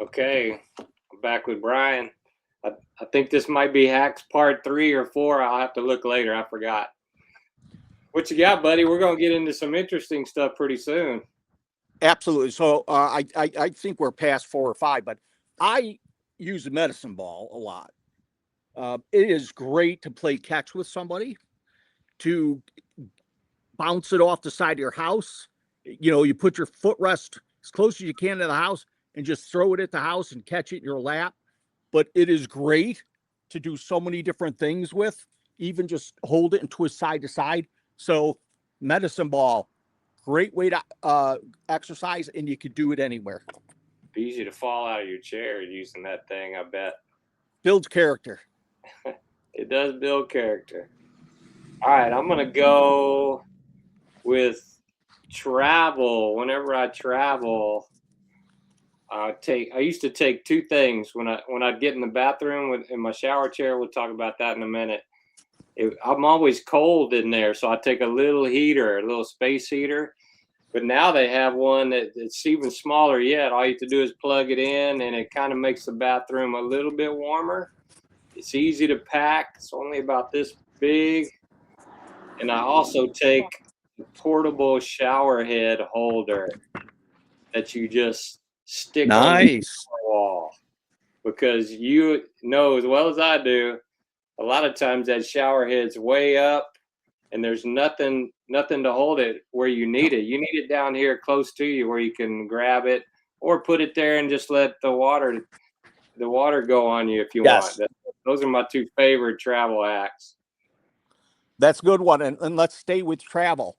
Okay, I'm back with Brian. I think this might be hacks part 3 or 4. I'll have to look later. I forgot. What you got, buddy? We're gonna get into some interesting stuff pretty soon. Absolutely. So I think we're past 4 or 5, but I use the medicine ball a lot. It is great to play catch with somebody, to bounce it off the side of your house. You put your footrest as close as you can to the house and just throw it at the house and catch it in your lap. But it is great to do so many different things with, even just hold it and twist side to side. So, medicine ball, great way to exercise, and you could do it anywhere. Be easy to fall out of your chair using that thing. I bet Builds character. it does build character. All right, I'm gonna go with travel. Whenever I travel, I used to take two things when I'd get in the bathroom in my shower chair. We'll talk about that in a minute. I'm always cold in there, so I take a little heater, a little space heater. But now they have one that's even smaller yet. All you have to do is plug it in, and it kind of makes the bathroom a little bit warmer. It's easy to pack. It's only about this big. And I also take a portable shower head holder that you just stick on the Nice. wall, because you know as well as I do, a lot of times that shower head's way up and there's nothing to hold it where you need it. You need it down here close to you where you can grab it or put it there and just let the water go on you if you want. Yes, Those are my two favorite travel hacks. that's a good one. And let's stay with travel.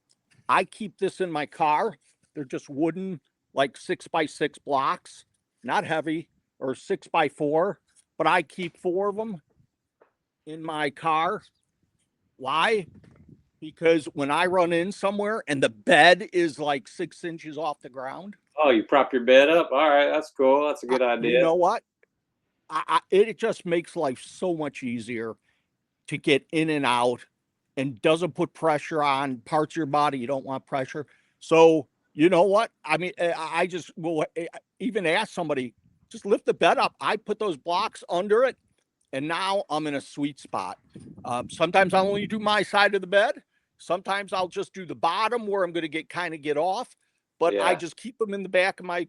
I keep this in my car. They're just wooden, like 6x6 blocks, not heavy, or 6x4, but I keep 4 of them in my car. Why? Because when I run in somewhere and the bed is like 6 inches off the ground, Oh, you prop your bed up? All right, that's cool. That's a good you idea. know what? It just makes life so much easier to get in and out, and doesn't put pressure on parts of your body you don't want pressure. So, you know what? I mean, I just will even ask somebody, just lift the bed up. I put those blocks under it, and now I'm in a sweet spot. Sometimes I'll only do my side of the bed. Sometimes I'll just do the bottom where I'm going to get off, but I Yeah. just keep them in the back of my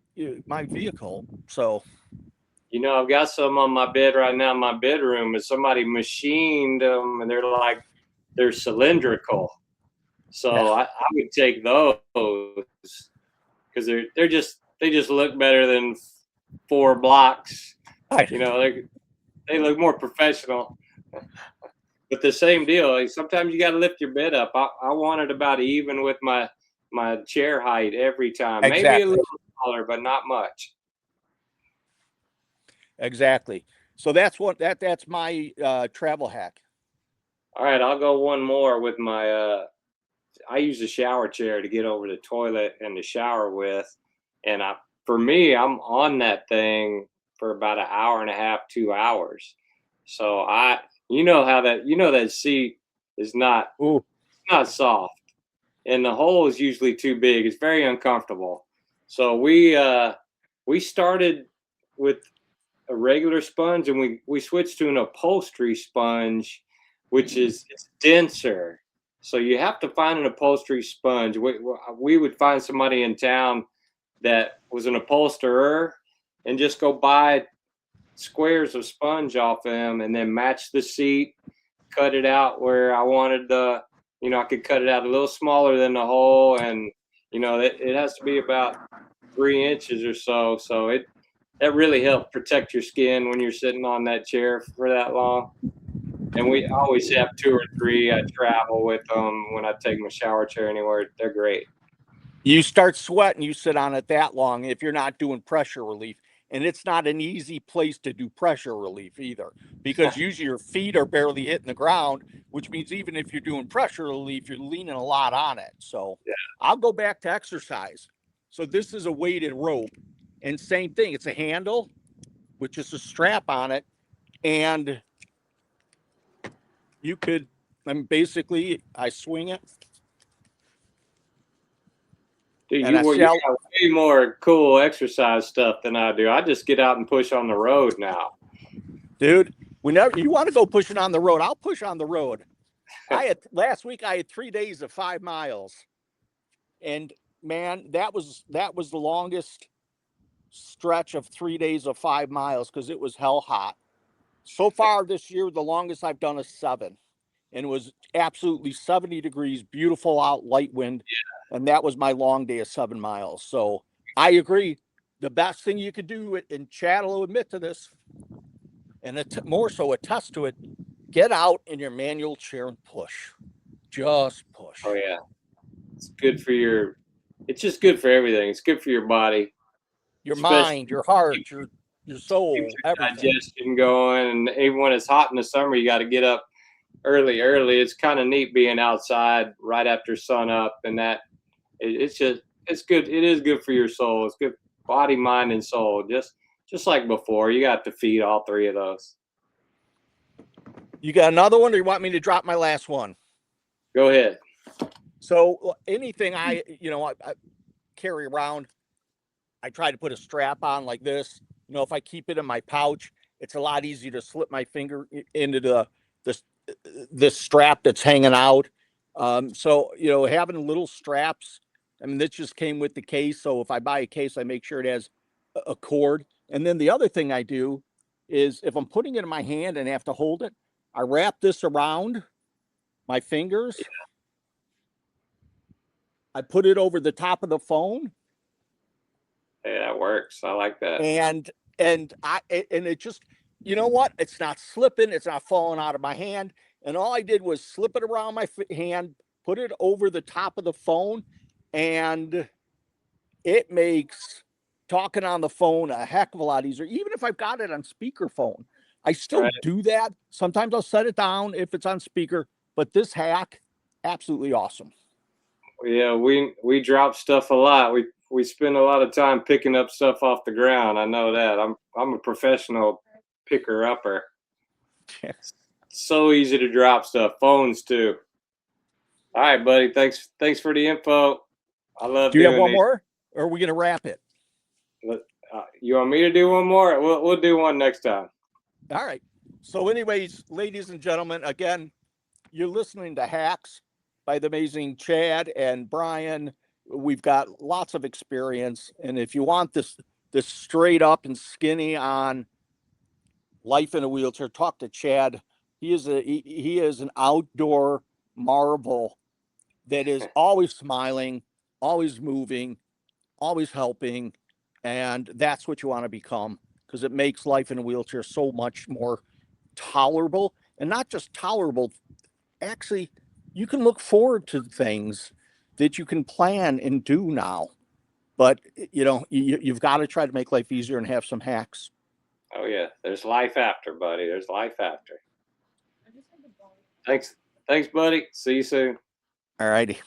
vehicle. So I've got some on my bed right now in my bedroom, and somebody machined them, and they're cylindrical. yeah, So I would take those because they just look better than 4 blocks. I, They look more professional. But the same deal. Like, sometimes you got to lift your bed up. I want it about even with my chair height every time. Maybe a exactly, little smaller, but not much. exactly. So that's my travel hack. All right, I'll go one more with my. I use a shower chair to get over the toilet and the shower with, and for me, I'm on that thing for about an hour and a half, 2 hours. So that seat is Ooh, not soft, and the hole is usually too big. It's very uncomfortable. So we started with a regular sponge, and we switched to an upholstery sponge, which is it's denser. So you have to find an upholstery sponge. We would find somebody in town that was an upholsterer and just go buy squares of sponge off them and then match the seat, cut it out where I wanted I could cut it out a little smaller than the hole, and it has to be about 3 inches or so. So that really helps protect your skin when you're sitting on that chair for that long. And we always have two or three. I travel with them when I take my shower chair anywhere. They're great. you start sweating, you sit on it that long if you're not doing pressure relief. And it's not an easy place to do pressure relief either, because usually your feet are barely hitting the ground, which means even if you're doing pressure relief, you're leaning a lot on it. So Yeah. I'll go back to exercise. So this is a weighted rope, and same thing, it's a handle, which is a strap on it. And you could, I mean, basically, I swing it. Dude, And you got way more cool exercise stuff than I do. I just get out and push on the road now. Dude, whenever you want to go pushing on the road, I'll push on the road. Last week I had 3 days of 5 miles. And man, that was the longest stretch of 3 days of 5 miles because it was hell hot. So far this year, the longest I've done is 7. And it was absolutely 70 degrees, beautiful out, light wind. Yeah. And that was my long day of 7 miles. So I agree. The best thing you could do, and Chad will admit to this, and more so attest to it, get out in your manual chair and push. Just push. Oh, yeah. It's good for it's just good for everything. It's good for your body. Your mind, your heart, your soul, everything. Digestion going. And even when it's hot in the summer, you got to get up early. It's kind of neat being outside right after sun up, and it's good. It is good for your soul. It's good body, mind, and soul. Just like before, you got to feed all 3 of those. You got another one, or you want me to drop my last one? Go ahead. So anything I carry around, I try to put a strap on like this. If I keep it in my pouch, it's a lot easier to slip my finger into this strap that's hanging out. So having little straps, I mean, this just came with the case. So if I buy a case, I make sure it has a cord. And then the other thing I do is if I'm putting it in my hand and have to hold it, I wrap this around my fingers. Yeah. I put it over the top of the phone. Hey, that works. I like that. And it just, you know what? It's not slipping. It's not falling out of my hand. And all I did was slip it around my hand, put it over the top of the phone, and it makes talking on the phone a heck of a lot easier. Even if I've got it on speakerphone, I still do that. Sometimes I'll set it down if it's on speaker, but this hack, absolutely awesome. Yeah, we drop stuff a lot. We spend a lot of time picking up stuff off the ground. I know that. I'm a professional picker upper. So easy to drop stuff. Phones too. All right, buddy. Thanks for the info. I love. Do you have one more, or are we gonna wrap it? You want me to do one more? We'll do one next time. All right. So, anyways, ladies and gentlemen, again, you're listening to Hacks by the amazing Chad and Brian. We've got lots of experience, and if you want this straight up and skinny on life in a wheelchair, talk to Chad. He is an outdoor marvel that is always smiling, always moving, always helping, and that's what you want to become, because it makes life in a wheelchair so much more tolerable. And not just tolerable, actually, you can look forward to things that you can plan and do now. But you've got to try to make life easier and have some hacks. Oh yeah, there's life after, buddy. There's life after. Thanks, buddy. See you soon. All righty.